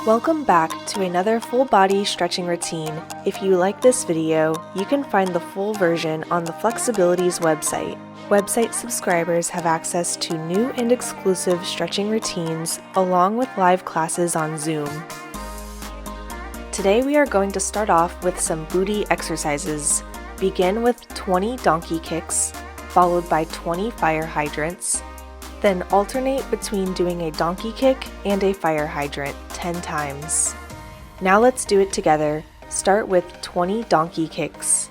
Welcome back to another full body stretching routine. If you like this video, you can find the full version on the FlexAbilities website. Website subscribers have access to new and exclusive stretching routines along with live classes on Zoom. Today we are going to start off with some booty exercises. Begin with 20 donkey kicks, followed by 20 fire hydrants. Then alternate between doing a donkey kick and a fire hydrant 10 times. Now let's do it together. Start with 20 donkey kicks.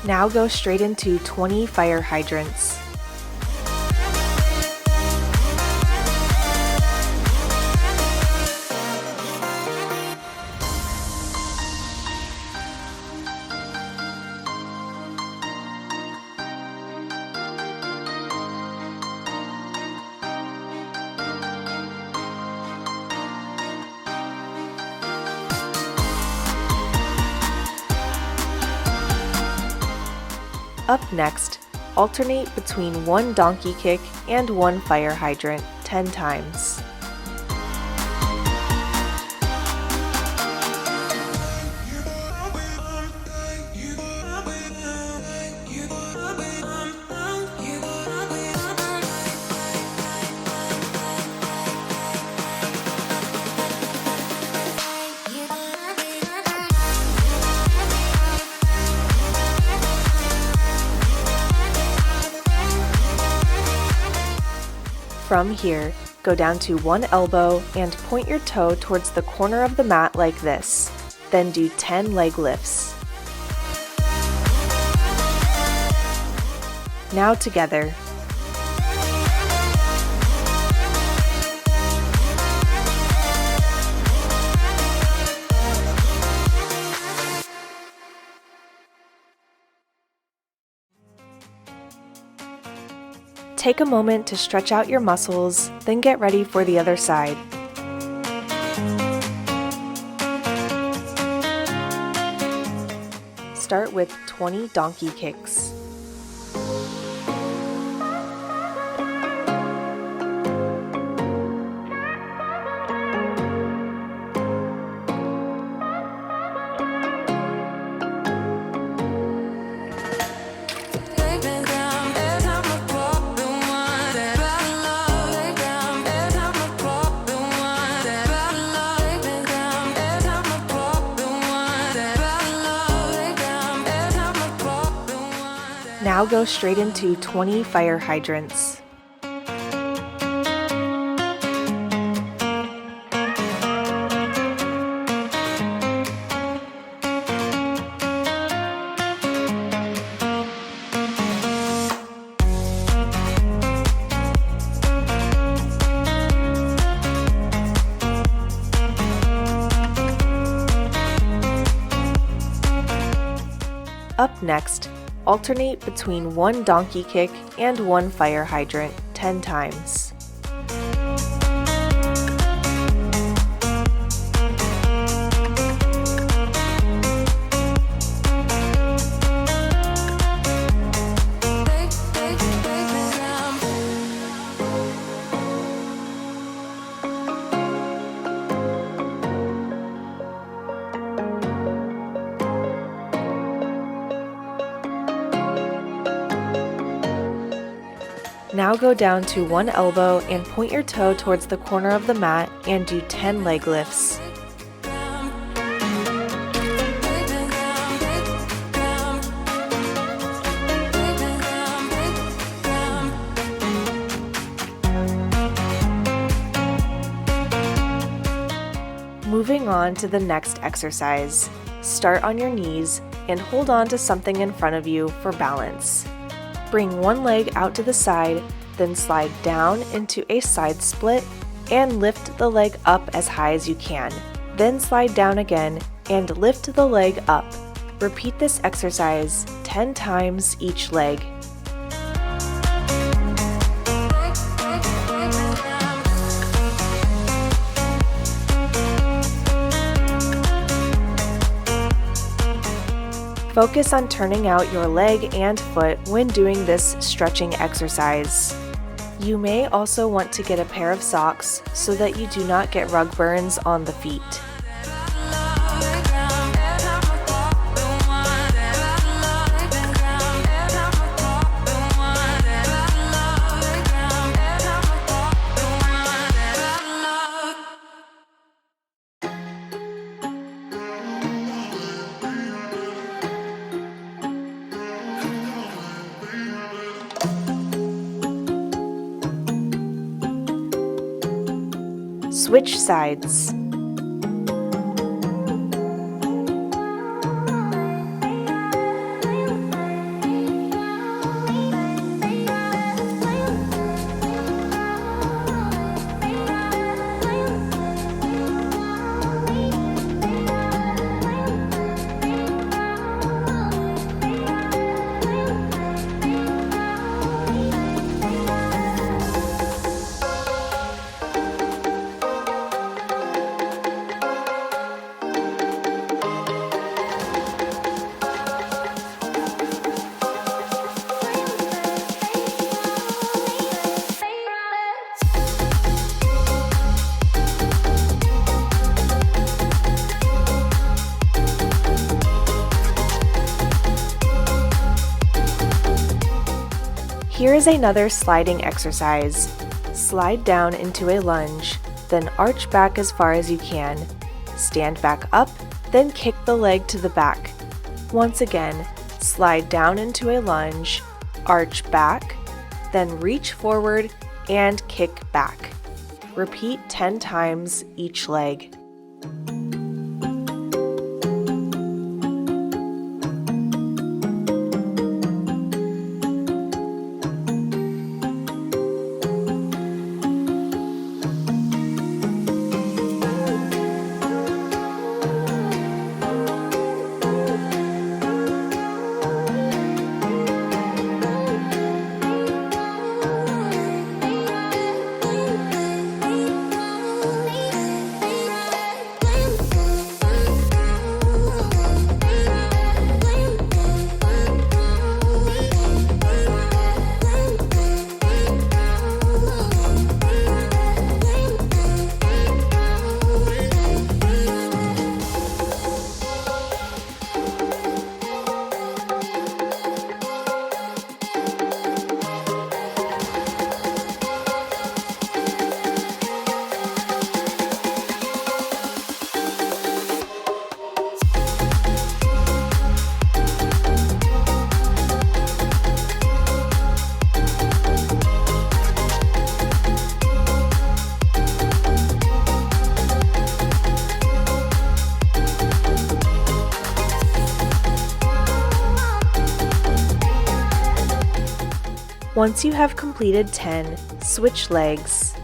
Now go straight into 20 fire hydrants. Up next, alternate between one donkey kick and one fire hydrant 10 times. From here, go down to one elbow and point your toe towards the corner of the mat like this. Then do 10 leg lifts. Now together. Take a moment to stretch out your muscles, then get ready for the other side. Start with 20 donkey kicks. Now go straight into 20 fire hydrants. Up next, alternate between one donkey kick and one fire hydrant 10 times. Now go down to one elbow and point your toe towards the corner of the mat and do 10 leg lifts. Moving on to the next exercise. Start on your knees and hold on to something in front of you for balance. Bring one leg out to the side, then slide down into a side split and lift the leg up as high as you can. Then slide down again and lift the leg up. Repeat this exercise 10 times each leg. Focus on turning out your leg and foot when doing this stretching exercise. You may also want to get a pair of socks so that you do not get rug burns on the feet. Switch sides. Here is another sliding exercise. Slide down into a lunge, then arch back as far as you can. Stand back up, then kick the leg to the back. Once again, slide down into a lunge, arch back, then reach forward and kick back. Repeat 10 times each leg. Once you have completed 10, switch legs.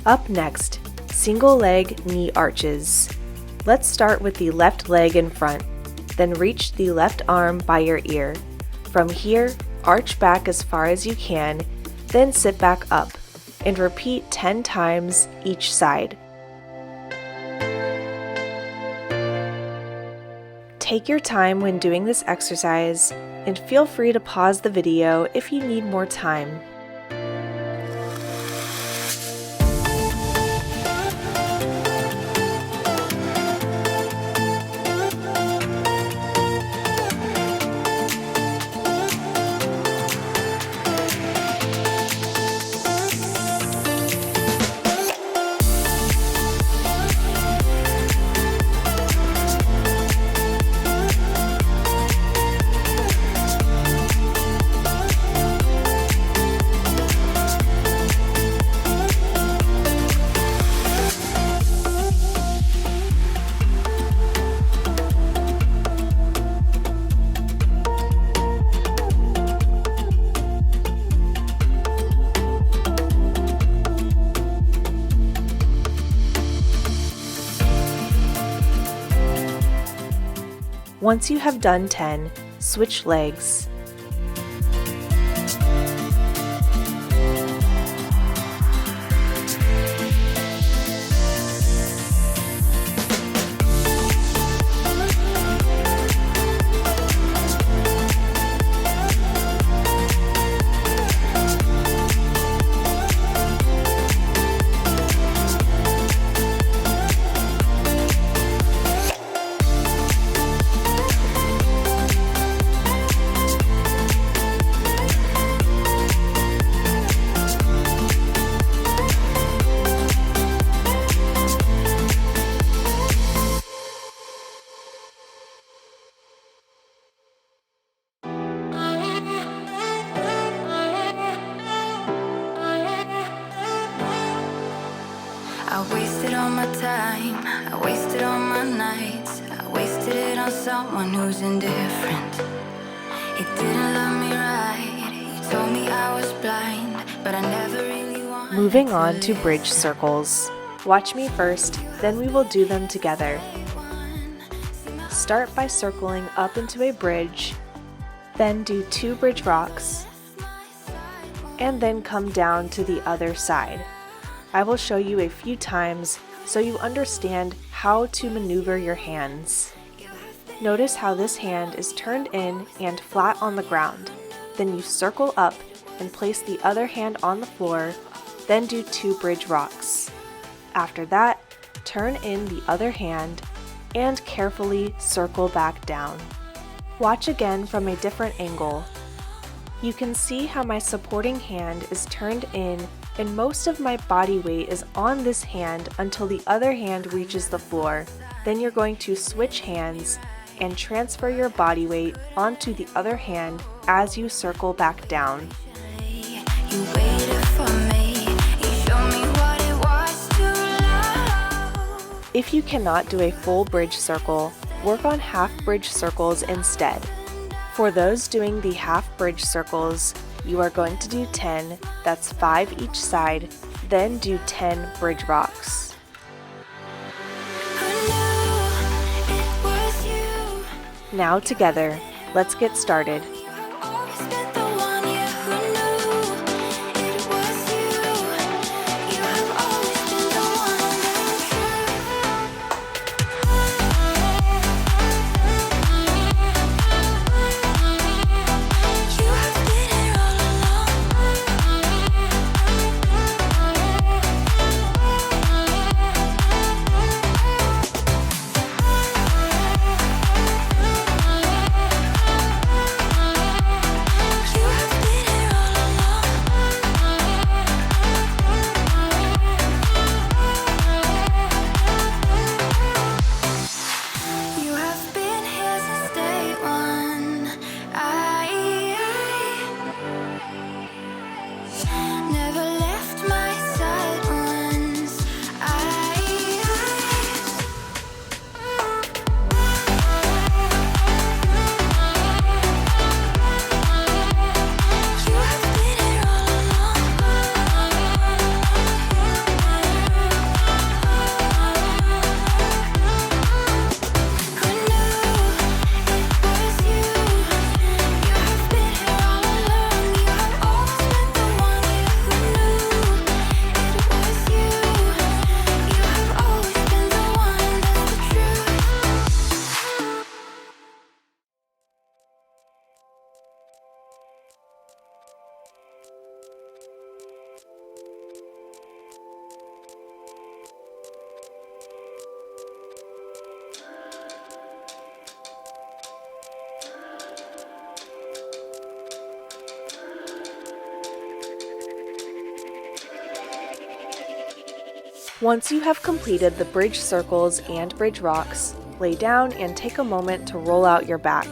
Up next, single leg knee arches. Let's start with the left leg in front, then reach the left arm by your ear. From here, arch back as far as you can, then sit back up, and repeat 10 times each side. Take your time when doing this exercise, and feel free to pause the video if you need more time. Once you have done 10, switch legs. I wasted all my time, I wasted all my nights, I wasted it on someone who's indifferent. He didn't love me right, he told me I was blind, but I never really wanted. Moving on to bridge circles. Watch me first, then we will do them together. Start by circling up into a bridge, then do 2 bridge rocks, and then come down to the other side. I will show you a few times so you understand how to maneuver your hands. Notice how this hand is turned in and flat on the ground. Then you circle up and place the other hand on the floor, then do 2 bridge rocks. After that, turn in the other hand and carefully circle back down. Watch again from a different angle. You can see how my supporting hand is turned in and most of my body weight is on this hand until the other hand reaches the floor. Then you're going to switch hands and transfer your body weight onto the other hand as you circle back down. You waited for me, you showed me what it was to love. If you cannot do a full bridge circle, work on half bridge circles instead. For those doing the half bridge circles, you are going to do 10, that's 5 each side, then do 10 bridge rocks. Now together, let's get started. Once you have completed the bridge circles and bridge rocks, lay down and take a moment to roll out your back.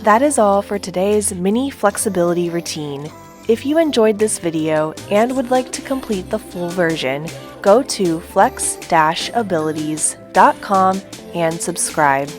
That is all for today's mini flexibility routine. If you enjoyed this video and would like to complete the full version, go to flex-abilities.com and subscribe.